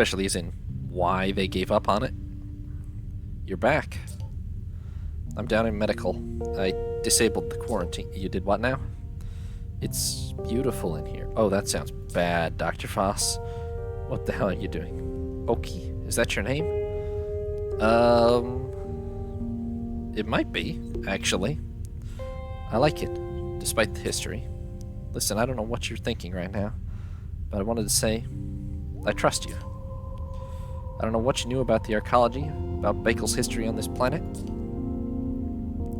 especially as in why they gave up on it. You're back. I'm down in medical. I disabled the quarantine. You did what now? It's beautiful in here. Oh, that sounds bad, Dr. Foss. What the hell are you doing? Oki? Is that your name? It might be, actually. I like it, despite the history. Listen, I don't know what you're thinking right now, but I wanted to say, I trust you. I don't know what you knew about the archaeology, about Baikal's history on this planet,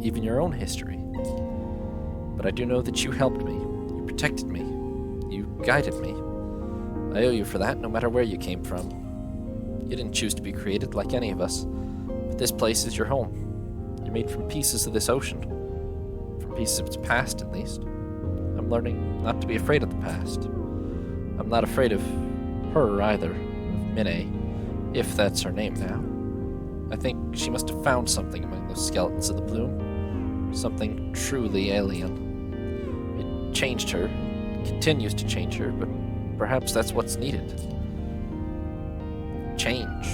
even your own history. But I do know that you helped me, you protected me, you guided me. I owe you for that, no matter where you came from. You didn't choose to be created like any of us, but this place is your home. You're made from pieces of this ocean, from pieces of its past at least. I'm learning not to be afraid of the past. I'm not afraid of her either, of Mine, if that's her name now. I think she must have found something among those skeletons of the plume, something truly alien. It changed her, continues to change her, but perhaps that's what's needed. Change.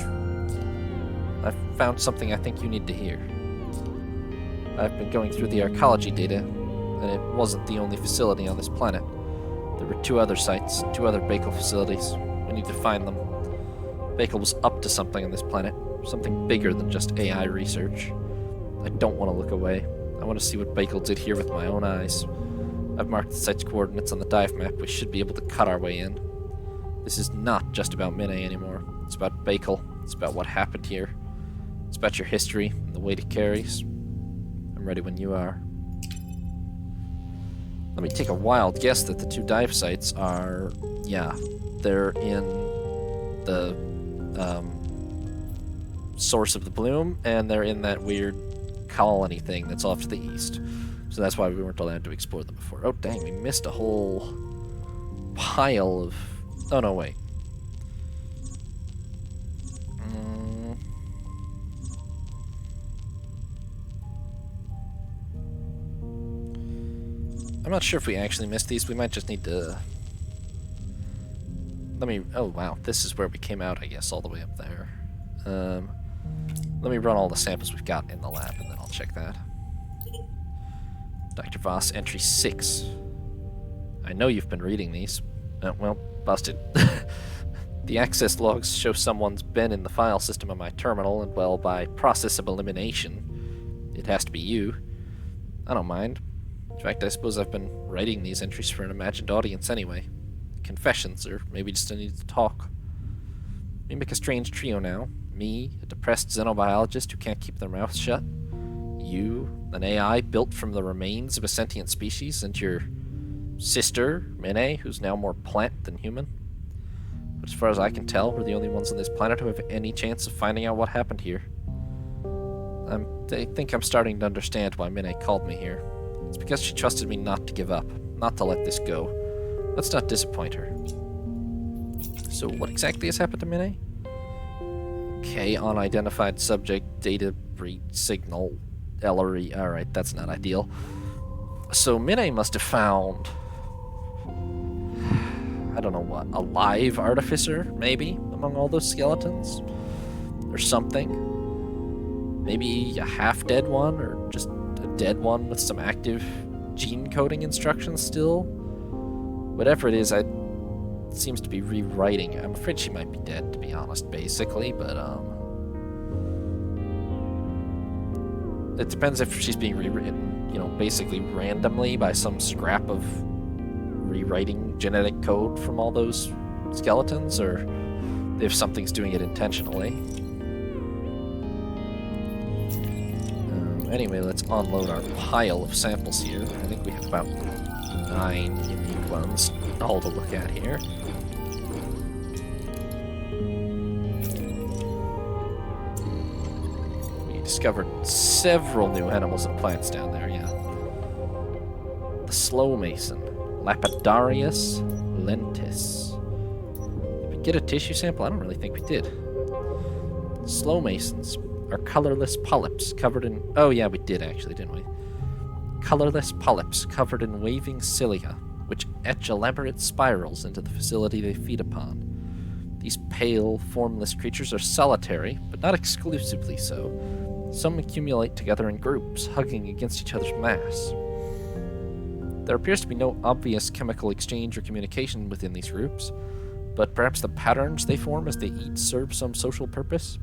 I've found something I think you need to hear. I've been going through the archaeology data, and it wasn't the only facility on this planet. There were 2 other sites, 2 other Baikal facilities. We need to find them. Baikal was up to something on this planet, something bigger than just AI research. I don't want to look away. I want to see what Baikal did here with my own eyes. I've marked the site's coordinates on the dive map. We should be able to cut our way in. This is not just about Mine anymore. It's about Baikal. It's about what happened here. It's about your history and the weight it carries. I'm ready when you are. Let me take a wild guess that the 2 dive sites are... yeah, they're in the source of the bloom, and they're in that weird colony thing that's off to the east. So that's why we weren't allowed to explore them before. Oh dang, we missed a whole pile of... oh no, wait. I'm not sure if we actually missed these. We might just need to... let me... oh wow, this is where we came out, I guess, all the way up there. Let me run all the samples we've got in the lab, and then I'll check that. Dr. Voss, entry 6. I know you've been reading these. Well, busted. The access logs show someone's been in the file system of my terminal, and well, by process of elimination, it has to be you. I don't mind. In fact, I suppose I've been writing these entries for an imagined audience anyway. Confessions, or maybe just a need to talk. We make a strange trio now. Me, a depressed xenobiologist who can't keep their mouth shut. You, an AI built from the remains of a sentient species, and your sister, Mine, who's now more plant than human. But as far as I can tell, we're the only ones on this planet who have any chance of finding out what happened here. I think I'm starting to understand why Mine called me here. It's because she trusted me not to give up, not to let this go. Let's not disappoint her. So what exactly has happened to Mine? Okay, unidentified subject, data breach signal, Ellery. Alright, that's not ideal. So Mine must have found... I don't know what, a live artificer, maybe, among all those skeletons? Or something? Maybe a half-dead one, or just a dead one with some active gene coding instructions still? Whatever it is, it seems to be rewriting. I'm afraid she might be dead, to be honest, basically, but, it depends if she's being rewritten, you know, basically randomly by some scrap of rewriting genetic code from all those skeletons, or if something's doing it intentionally. Anyway, let's unload our pile of samples here. I think we have about 9 unique ones all to look at here. We discovered several new animals and plants down there, yeah. The slow mason, Lapidarius lentis. Did we get a tissue sample? I don't really think we did. Slow masons are colorless polyps covered in... oh yeah, we did actually, didn't we? Colorless polyps covered in waving cilia, which etch elaborate spirals into the facility they feed upon. These pale, formless creatures are solitary, but not exclusively so. Some accumulate together in groups, hugging against each other's mass. There appears to be no obvious chemical exchange or communication within these groups, but perhaps the patterns they form as they eat serve some social purpose?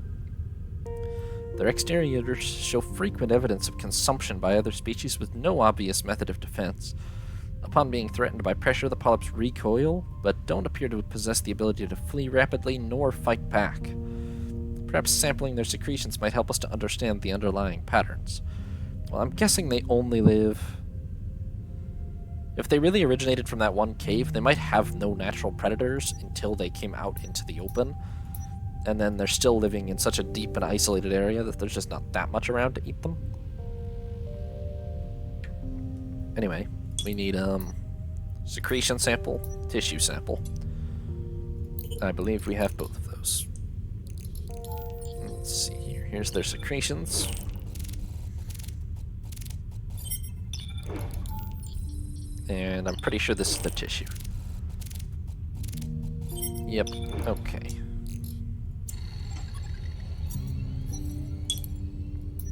Their exteriors show frequent evidence of consumption by other species with no obvious method of defense. Upon being threatened by pressure, the polyps recoil, but don't appear to possess the ability to flee rapidly nor fight back. Perhaps sampling their secretions might help us to understand the underlying patterns. Well, I'm guessing they only live... If they really originated from that one cave, they might have no natural predators until they came out into the open. And then they're still living in such a deep and isolated area that there's just not that much around to eat them. Anyway, we need secretion sample, tissue sample. I believe we have both of those. Let's see here. Here's their secretions. And I'm pretty sure this is the tissue. Yep, okay.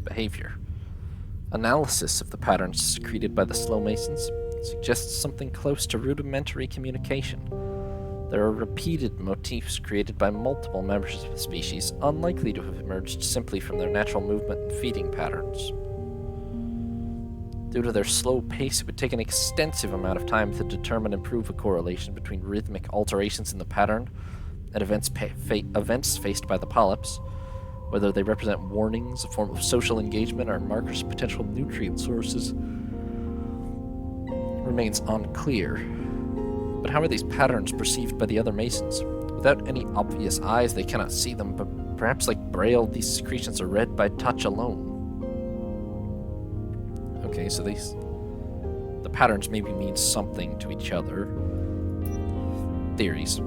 Behavior. Analysis of the patterns secreted by the slow masons suggests something close to rudimentary communication. There are repeated motifs created by multiple members of the species, unlikely to have emerged simply from their natural movement and feeding patterns. Due to their slow pace, it would take an extensive amount of time to determine and prove a correlation between rhythmic alterations in the pattern and events faced by the polyps, whether they represent warnings, a form of social engagement, or markers of potential nutrient sources remains unclear. But how are these patterns perceived by the other masons? Without any obvious eyes, they cannot see them, but perhaps like Braille, these secretions are read by touch alone. Okay, so the patterns maybe mean something to each other. Theories.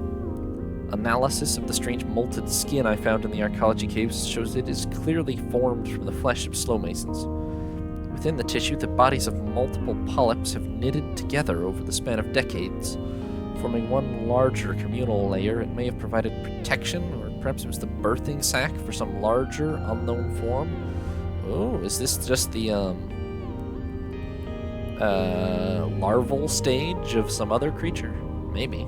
Analysis of the strange molted skin I found in the archaeology caves shows it is clearly formed from the flesh of slow masons. Within the tissue, the bodies of multiple polyps have knitted together over the span of decades, forming one larger communal layer. It may have provided protection, or perhaps it was the birthing sac for some larger, unknown form. Oh, is this just the, larval stage of some other creature? Maybe.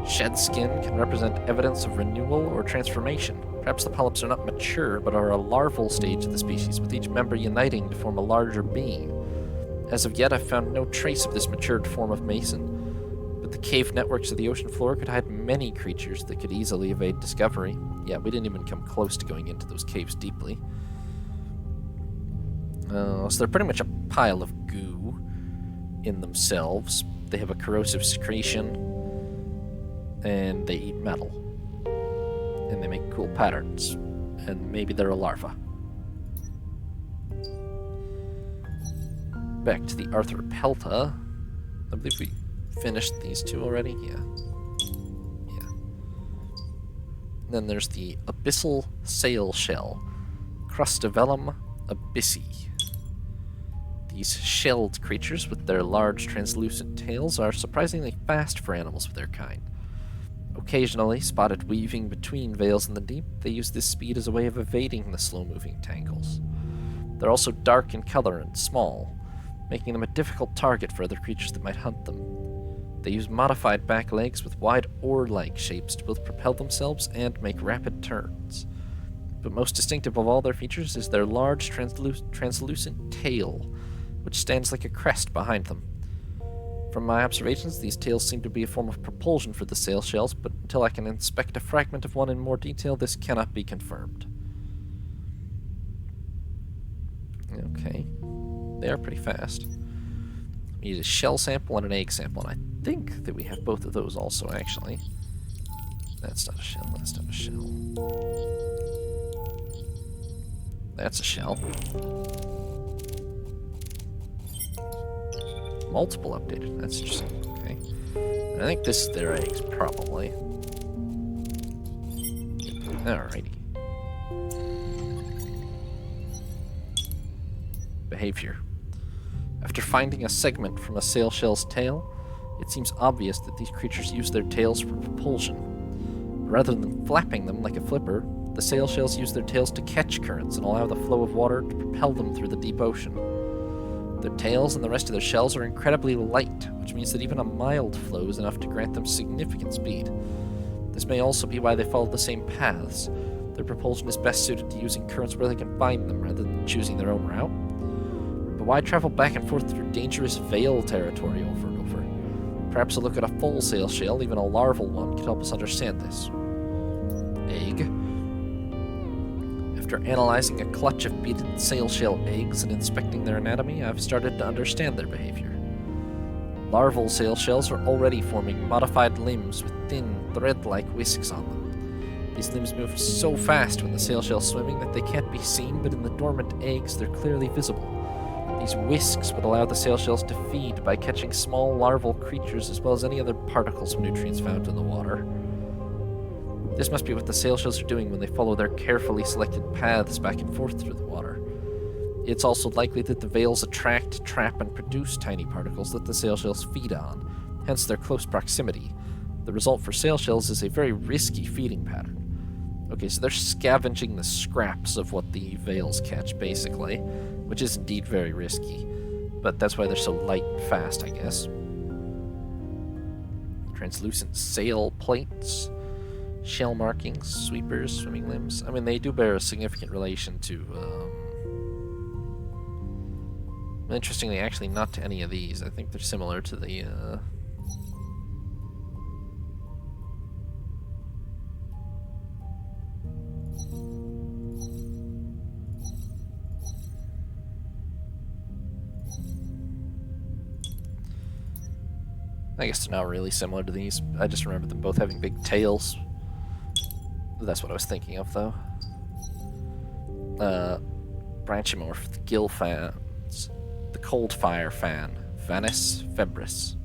Shed skin can represent evidence of renewal or transformation. Perhaps the polyps are not mature, but are a larval stage of the species, with each member uniting to form a larger being. As of yet, I've found no trace of this matured form of mason, but the cave networks of the ocean floor could hide many creatures that could easily evade discovery. Yeah, we didn't even come close to going into those caves deeply. So they're pretty much a pile of goo in themselves. They have a corrosive secretion, and they eat metal. And they make cool patterns. And maybe they're a larva. Back to the Arthropelta. I believe we finished these two already. Yeah. Then there's the abyssal sail shell, Crustavellum abyssi. These shelled creatures with their large translucent tails are surprisingly fast for animals of their kind. Occasionally spotted weaving between veils in the deep, they use this speed as a way of evading the slow-moving tangles. They're also dark in color and small, making them a difficult target for other creatures that might hunt them. They use modified back legs with wide oar-like shapes to both propel themselves and make rapid turns. But most distinctive of all their features is their large translucent tail, which stands like a crest behind them. From my observations, these tails seem to be a form of propulsion for the sail shells, but until I can inspect a fragment of one in more detail, this cannot be confirmed. Okay. They are pretty fast. We need a shell sample and an egg sample, and I think that we have both of those also, actually. That's not a shell, that's not a shell. That's a shell. Multiple updated. That's interesting. Okay. I think this is their eggs, probably. Alrighty. Behavior. After finding a segment from a sail shell's tail, it seems obvious that these creatures use their tails for propulsion. rather than flapping them like a flipper, the sail shells use their tails to catch currents and allow the flow of water to propel them through the deep ocean. Their tails and the rest of their shells are incredibly light, which means that even a mild flow is enough to grant them significant speed. This may also be why they follow the same paths. Their propulsion is best suited to using currents where they can find them rather than choosing their own route. But why travel back and forth through dangerous veil territory over and over? Perhaps a look at a full sail shell, even a larval one, could help us understand this. Egg. After analyzing a clutch of beaded sail shell eggs and inspecting their anatomy, I've started to understand their behavior. Larval sail shells are already forming modified limbs with thin, thread-like whisks on them. These limbs move so fast when the sail shell's swimming that they can't be seen, but in the dormant eggs they're clearly visible. These whisks would allow the sail shells to feed by catching small larval creatures as well as any other particles of nutrients found in the water. This must be what the sail shells are doing when they follow their carefully selected paths back and forth through the water. It's also likely that the veils attract, trap, and produce tiny particles that the sail shells feed on, hence their close proximity. The result for sail shells is a very risky feeding pattern. Okay, so they're scavenging the scraps of what the veils catch, basically, which is indeed very risky. But that's why they're so light and fast, I guess. Translucent sail plates. Shell markings, sweepers, swimming limbs. I mean, they do bear a significant relation to, interestingly, actually not to any of these. I think they're similar to the, I guess they're not really similar to these. I just remember them both having big tails. That's what I was thinking of, though. Branchimorph gill fans. The cold fire fan. Vanus febris.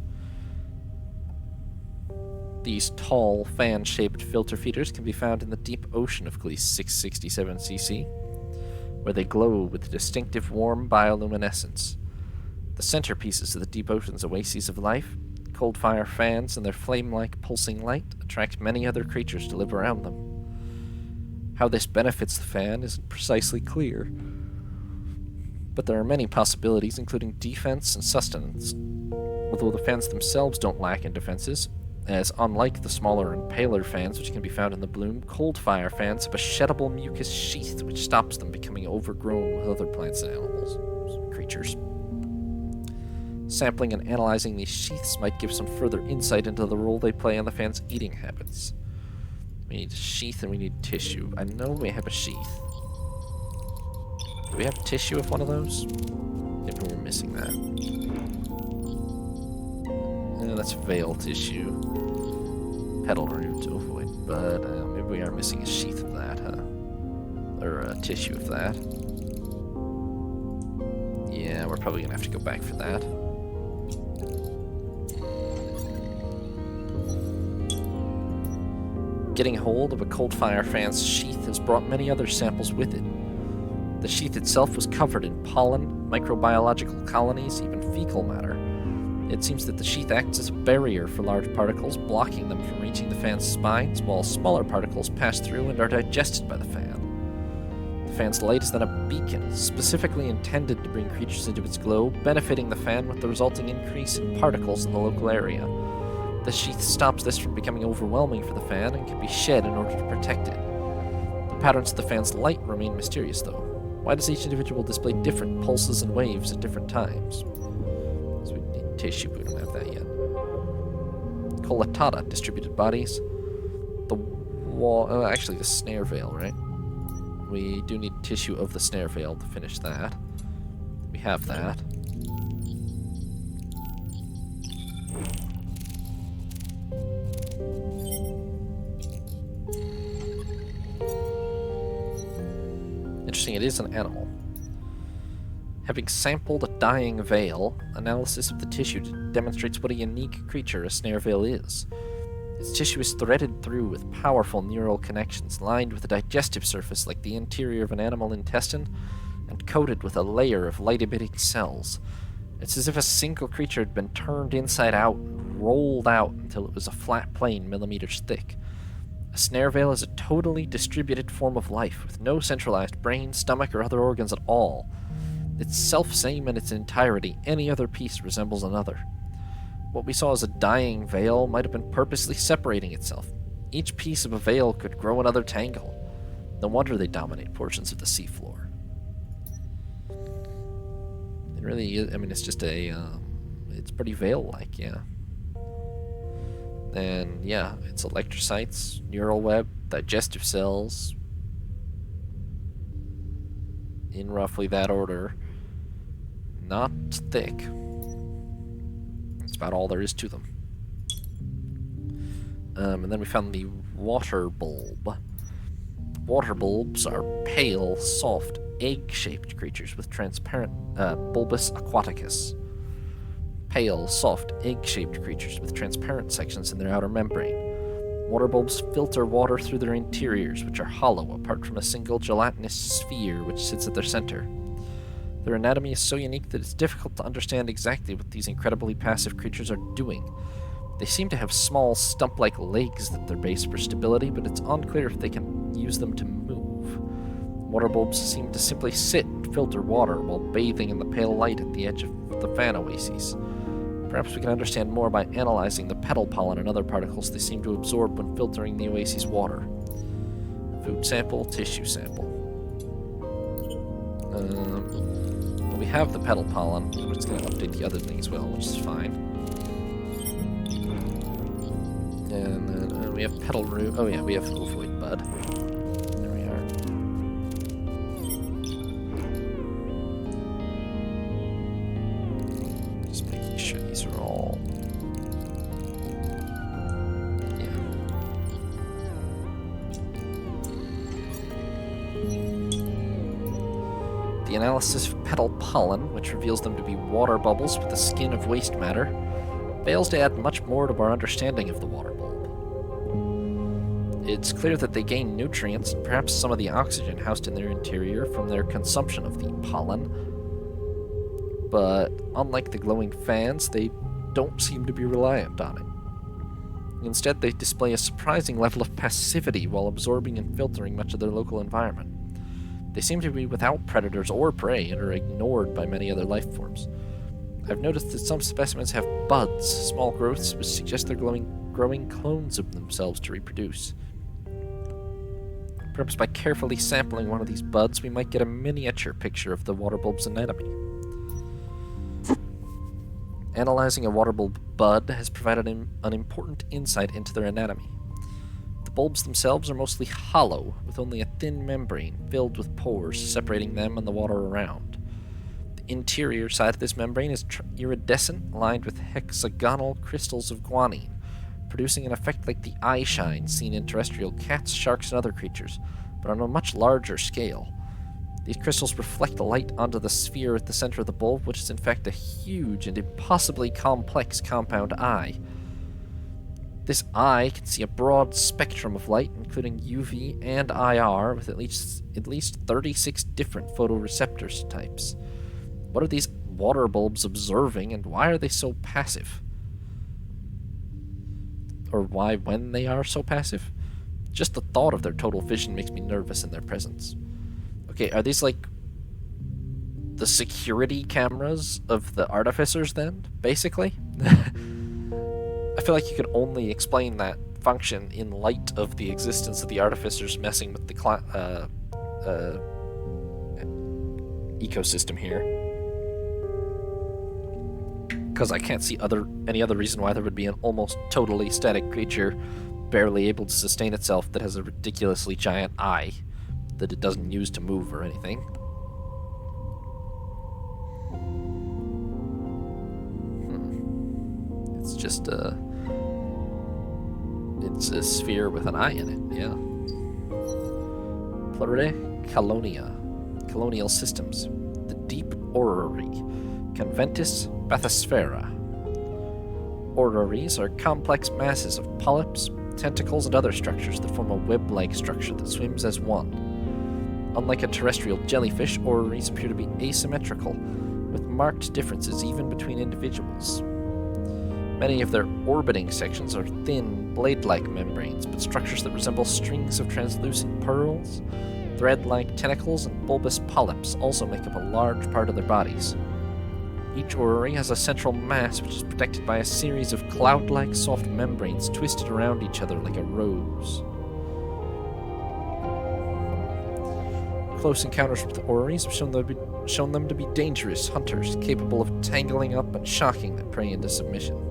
These tall, fan-shaped filter feeders can be found in the deep ocean of Gliese 667cc, where they glow with distinctive warm bioluminescence. The centerpieces of the deep ocean's oases of life, cold fire fans and their flame-like pulsing light attract many other creatures to live around them. How this benefits the fan isn't precisely clear, but there are many possibilities, including defense and sustenance. Although the fans themselves don't lack in defenses, as unlike the smaller and paler fans which can be found in the bloom, cold fire fans have a sheddable mucus sheath which stops them becoming overgrown with other plants and animals, creatures. Sampling and analyzing these sheaths might give some further insight into the role they play in the fan's eating habits. We need a sheath and we need tissue. I know we have a sheath. Do we have tissue of one of those? Maybe we're missing that. That's veil tissue. Petal root to avoid, but maybe we are missing a sheath of that, huh? Or a tissue of that. Yeah, we're probably gonna have to go back for that. Getting hold of a cold fire fan's sheath has brought many other samples with it. The sheath itself was covered in pollen, microbiological colonies, even fecal matter. It seems that the sheath acts as a barrier for large particles, blocking them from reaching the fan's spines, while smaller particles pass through and are digested by the fan. The fan's light is then a beacon, specifically intended to bring creatures into its glow, benefiting the fan with the resulting increase in particles in the local area. The sheath stops this from becoming overwhelming for the fan and can be shed in order to protect it. The patterns of the fan's light remain mysterious, though. Why does each individual display different pulses and waves at different times? So we need tissue, we don't have that yet. Coletata, distributed bodies. The wall, actually the snare veil, right? We do need tissue of the snare veil to finish that. We have that. Interesting, it is an animal. Having sampled a dying veil, analysis of the tissue demonstrates what a unique creature a snare veil is. Its tissue is threaded through with powerful neural connections, lined with a digestive surface like the interior of an animal intestine, and coated with a layer of light-emitting cells. It's as if a single creature had been turned inside out and rolled out until it was a flat plane millimeters thick. A snare veil is a totally distributed form of life, with no centralized brain, stomach, or other organs at all. It's self-same in its entirety. Any other piece resembles another. What we saw as a dying veil might have been purposely separating itself. Each piece of a veil could grow another tangle. No wonder they dominate portions of the seafloor. It really is, I mean, it's just a, it's pretty veil-like, yeah. And yeah, it's electrocytes, neural web, digestive cells, in roughly that order. Not thick. That's about all there is to them. And then we found the water bulb. Water bulbs are pale, soft, egg-shaped creatures with transparent bulbous aquaticus. Pale, soft, egg-shaped creatures with transparent sections in their outer membrane. Water bulbs filter water through their interiors, which are hollow apart from a single gelatinous sphere which sits at their center. Their anatomy is so unique that it's difficult to understand exactly what these incredibly passive creatures are doing. They seem to have small, stump-like legs at their base for stability, but it's unclear if they can use them to move. Water bulbs seem to simply sit and filter water while bathing in the pale light at the edge of the fan oases. Perhaps we can understand more by analyzing the petal pollen and other particles they seem to absorb when filtering the oasis water. Food sample, tissue sample. We have the petal pollen. We're just going to update the other thing as well, which is fine. And then we have petal root. Oh yeah, we have ovoid bud. There we are. Just making sure these are all. Yeah. The analysis of petal pollen, which reveals them to be water bubbles with the skin of waste matter, fails to add much more to our understanding of the water bulb. It's clear that they gain nutrients and perhaps some of the oxygen housed in their interior from their consumption of the pollen, but unlike the glowing fans, they don't seem to be reliant on it. Instead, they display a surprising level of passivity while absorbing and filtering much of their local environment. They seem to be without predators or prey and are ignored by many other life forms. I've noticed that some specimens have buds, small growths, which suggest they're growing clones of themselves to reproduce. Perhaps by carefully sampling one of these buds, we might get a miniature picture of the water bulb's anatomy. Analyzing a water bulb bud has provided an important insight into their anatomy. The bulbs themselves are mostly hollow, with only a thin membrane filled with pores separating them and the water around. The interior side of this membrane is iridescent, lined with hexagonal crystals of guanine, producing an effect like the eye shine seen in terrestrial cats, sharks, and other creatures, but on a much larger scale. These crystals reflect the light onto the sphere at the center of the bulb, which is in fact a huge and impossibly complex compound eye. This eye can see a broad spectrum of light, including UV and IR, with at least 36 different photoreceptor types. What are these water bulbs observing, and why are they so passive? Or why when they are so passive? Just the thought of their total vision makes me nervous in their presence. Okay, are these like the security cameras of the artificers then, basically? I feel like you could only explain that function in light of the existence of the artificers messing with the ecosystem here. Because I can't see any other reason why there would be an almost totally static creature barely able to sustain itself that has a ridiculously giant eye that it doesn't use to move or anything. It's just it's a sphere with an eye in it, yeah. Colonial systems. The deep orrery. Conventus bathysphaera. Orreries are complex masses of polyps, tentacles, and other structures that form a web-like structure that swims as one. Unlike a terrestrial jellyfish, orreries appear to be asymmetrical, with marked differences even between individuals. Many of their orbiting sections are thin, blade-like membranes, but structures that resemble strings of translucent pearls, thread-like tentacles, and bulbous polyps also make up a large part of their bodies. Each orrery has a central mass which is protected by a series of cloud-like soft membranes twisted around each other like a rose. Close encounters with orreries have shown them to be dangerous hunters, capable of tangling up and shocking their prey into submission.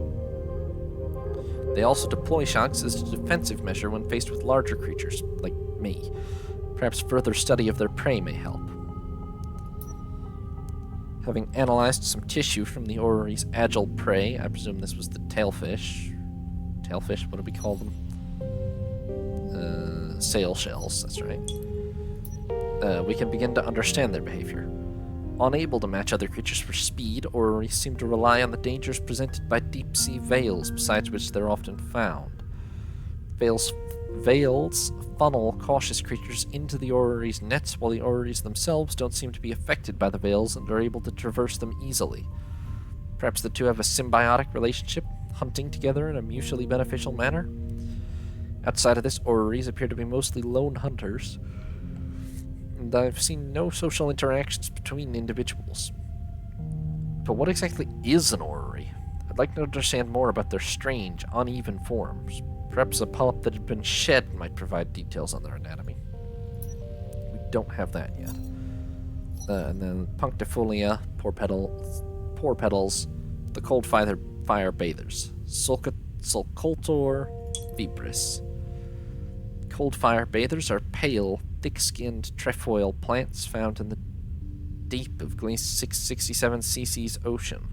They also deploy shocks as a defensive measure when faced with larger creatures, like me. Perhaps further study of their prey may help. Having analyzed some tissue from the orrery's agile prey, I presume this was the tailfish. Tailfish, what do we call them? Sail shells, that's right. We can begin to understand their behavior. Unable to match other creatures for speed, orreries seem to rely on the dangers presented by deep-sea veils, besides which they're often found. Veils funnel cautious creatures into the orrery's nets, while the orreries themselves don't seem to be affected by the veils and are able to traverse them easily. Perhaps the two have a symbiotic relationship, hunting together in a mutually beneficial manner? Outside of this, orreries appear to be mostly lone hunters, and I've seen no social interactions between individuals. But what exactly is an orrery? I'd like to understand more about their strange, uneven forms. Perhaps a polyp that had been shed might provide details on their anatomy. We don't have that yet. And then punctifolia, poor petals, the cold fire bathers, Sulcultor vibris. Cold fire bathers are pale, thick-skinned trefoil plants found in the deep of 667 cc's ocean.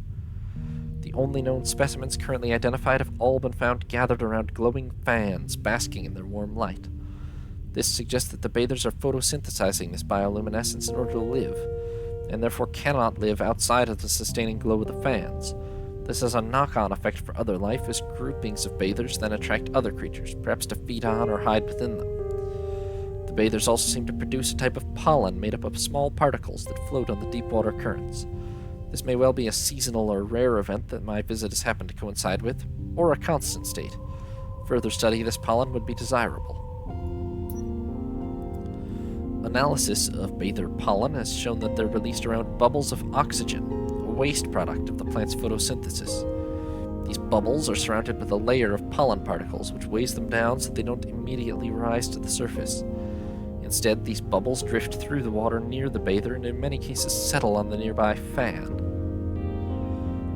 The only known specimens currently identified have all been found gathered around glowing fans, basking in their warm light. This suggests that the bathers are photosynthesizing this bioluminescence in order to live, and therefore cannot live outside of the sustaining glow of the fans. This has a knock-on effect for other life, as groupings of bathers then attract other creatures, perhaps to feed on or hide within them. The bathers also seem to produce a type of pollen made up of small particles that float on the deep water currents. This may well be a seasonal or rare event that my visit has happened to coincide with, or a constant state. Further study of this pollen would be desirable. Analysis of bather pollen has shown that they're released around bubbles of oxygen, a waste product of the plant's photosynthesis. These bubbles are surrounded with a layer of pollen particles, which weighs them down so they don't immediately rise to the surface. Instead, these bubbles drift through the water near the bather and in many cases settle on the nearby fan.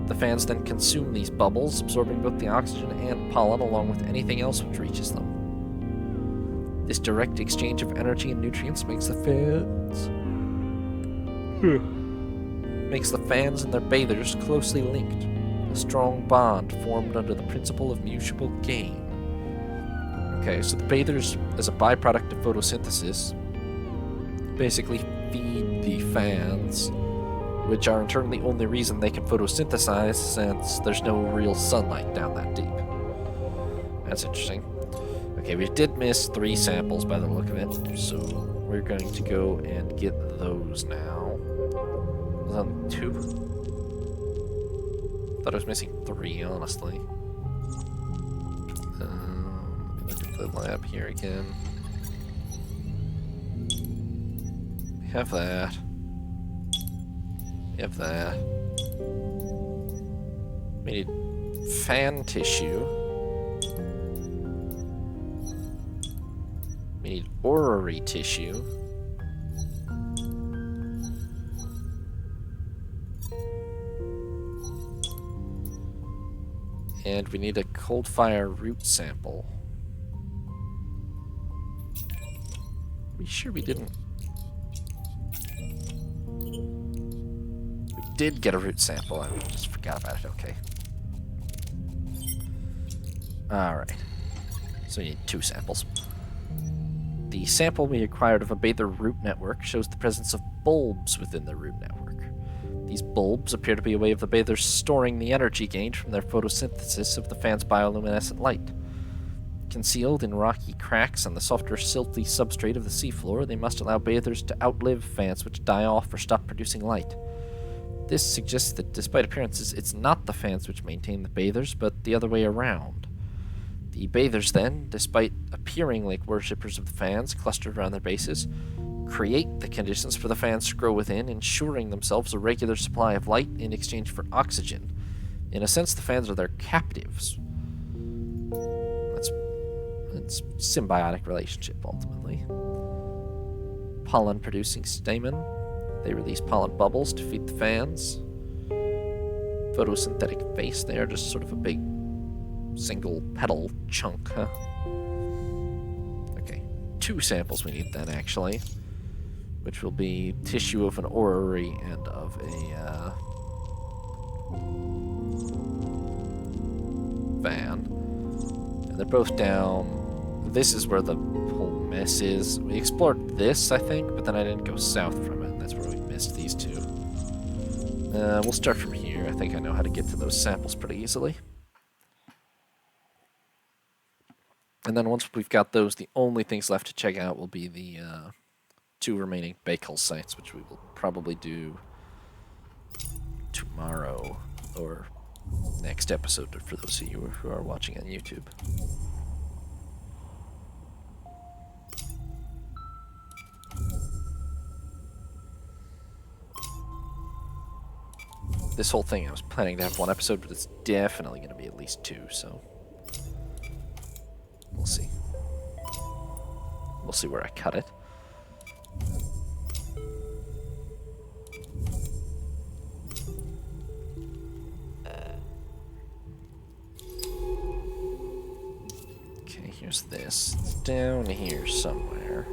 The fans then consume these bubbles, absorbing both the oxygen and pollen along with anything else which reaches them. This direct exchange of energy and nutrients makes the fans and their bathers closely linked, a strong bond formed under the principle of mutual gain. Okay, so the bathers, as a byproduct of photosynthesis, basically feed the fans, which are in turn the only reason they can photosynthesize, since there's no real sunlight down that deep. That's interesting. Okay, we did miss 3 samples by the look of it, so we're going to go and get those now. Was that 2? Thought I was missing 3, honestly. The lab here again. We have that. We have that. We need fan tissue. We need orrery tissue. And we need a cold fire root sample. Are we sure we didn't? We did get a root sample. I just forgot about it. Okay. Alright. So we need 2 samples. The sample we acquired of a bather root network shows the presence of bulbs within the root network. These bulbs appear to be a way of the bathers storing the energy gained from their photosynthesis of the fan's bioluminescent light. Concealed in rocky cracks on the softer, silty substrate of the seafloor, they must allow bathers to outlive fans which die off or stop producing light. This suggests that despite appearances, it's not the fans which maintain the bathers, but the other way around. The bathers then, despite appearing like worshippers of the fans clustered around their bases, create the conditions for the fans to grow within, ensuring themselves a regular supply of light in exchange for oxygen. In a sense, the fans are their captives. It's symbiotic relationship, ultimately. Pollen-producing stamen. They release pollen bubbles to feed the fans. Photosynthetic face. They are just sort of a big single petal chunk, huh? Okay, 2 samples we need then, actually. Which will be tissue of an orrery and of a fan. And they're both down. This is where the whole mess is. We explored this, I think, but then I didn't go south from it, and that's where we missed these 2. We'll start from here. I think I know how to get to those samples pretty easily. And then once we've got those, the only things left to check out will be the 2 remaining Baikal sites, which we will probably do tomorrow or next episode for those of you who are watching on YouTube. This whole thing, I was planning to have 1 episode, but it's definitely going to be at least 2, so we'll see. We'll see where I cut it. Okay, here's this. It's down here somewhere.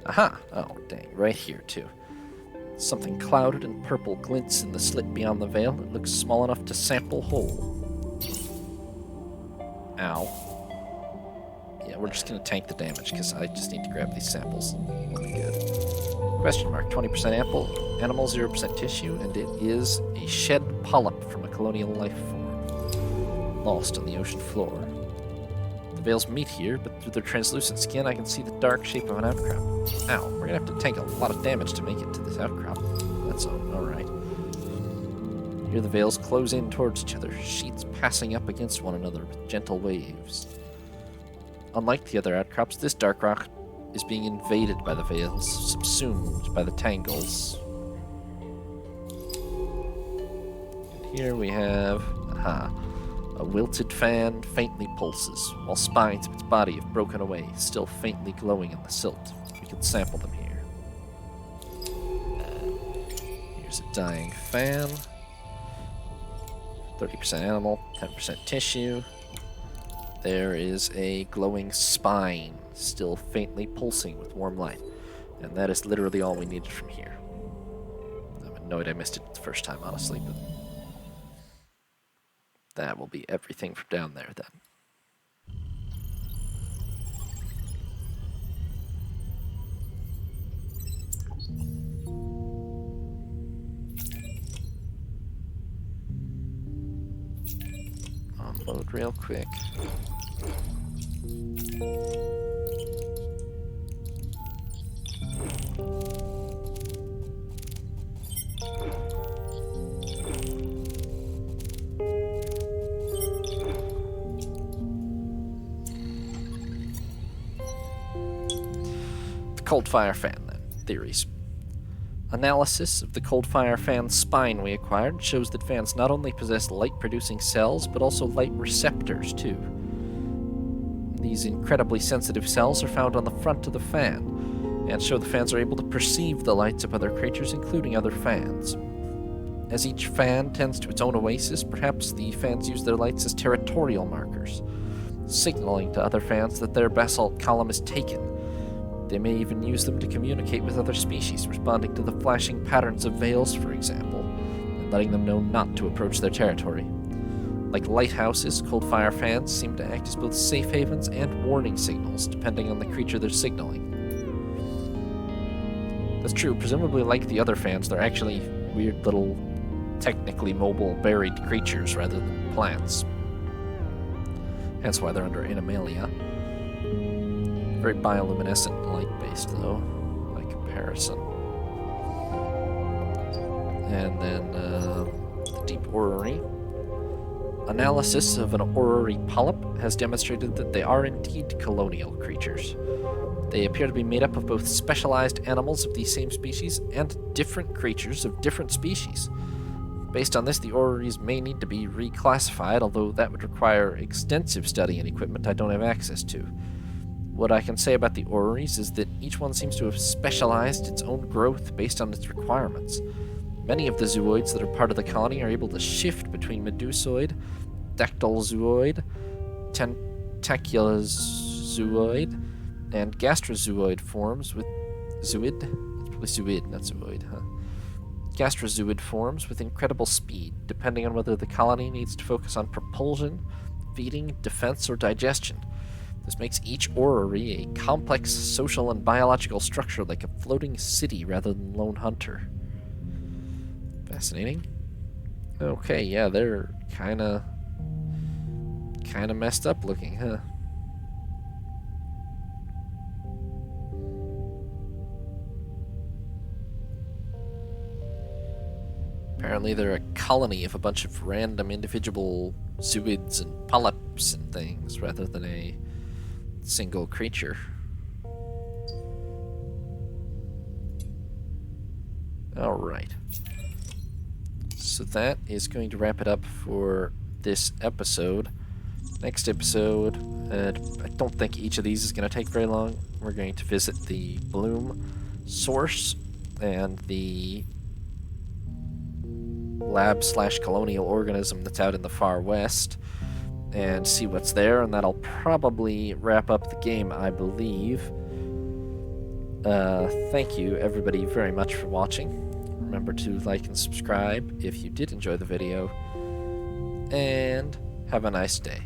Aha! Oh, dang, right here, too. Something clouded and purple glints in the slit beyond the veil. It looks small enough to sample whole. Ow. Yeah, we're just gonna tank the damage, because I just need to grab these samples. We'll be good. Question mark, 20% ample, animal, 0% tissue, and it is a shed polyp from a colonial life form. Lost on the ocean floor. The veils meet here, but through their translucent skin I can see the dark shape of an outcrop. Ow, we're gonna have to tank a lot of damage to make it to this outcrop. That's alright. Here the veils close in towards each other, sheets passing up against one another with gentle waves. Unlike the other outcrops, this dark rock is being invaded by the veils, subsumed by the tangles. And here we have... aha. A wilted fan faintly pulses, while spines of its body have broken away, still faintly glowing in the silt. We can sample them here. Here's a dying fan. 30% animal, 10% tissue. There is a glowing spine, still faintly pulsing with warm light. And that is literally all we needed from here. I'm annoyed I missed it the first time, honestly, but... that will be everything from down there, then. Unload real quick. Cold fire fan, then. Theories. Analysis of the cold fire fan's spine we acquired shows that fans not only possess light-producing cells, but also light receptors, too. These incredibly sensitive cells are found on the front of the fan, and show the fans are able to perceive the lights of other creatures, including other fans. As each fan tends to its own oasis, perhaps the fans use their lights as territorial markers, signaling to other fans that their basalt column is taken. They may even use them to communicate with other species, responding to the flashing patterns of veils, for example, and letting them know not to approach their territory. Like lighthouses, cold fire fans seem to act as both safe havens and warning signals, depending on the creature they're signaling. That's true, presumably like the other fans, they're actually weird little, technically mobile, buried creatures rather than plants. Hence why they're under Animalia. very bioluminescent light-based, though, by comparison. And then the deep orrery. Analysis of an orrery polyp has demonstrated that they are indeed colonial creatures. They appear to be made up of both specialized animals of the same species and different creatures of different species. Based on this, the orreries may need to be reclassified, although that would require extensive study and equipment I don't have access to. What I can say about the orreries is that each one seems to have specialized its own growth based on its requirements. Many of the zooids that are part of the colony are able to shift between medusoid, dactyl zooid, tentaculazoid, and gastrozooid forms with zooid? It's probably zooid, not zooid, huh? Gastrozooid forms with incredible speed, depending on whether the colony needs to focus on propulsion, feeding, defense, or digestion. This makes each orrery a complex social and biological structure like a floating city rather than lone hunter. Fascinating. Okay, yeah, they're kinda messed up looking, huh? Apparently they're a colony of a bunch of random individual zooids and polyps and things, rather than a single creature. Alright. So that is going to wrap it up for this episode. Next episode, I don't think each of these is going to take very long. We're going to visit the bloom source and the lab/colonial organism that's out in the far west and see what's there, and that'll probably wrap up the game, I believe. Thank you everybody very much for watching. Remember to like and subscribe if you did enjoy the video, and have a nice day.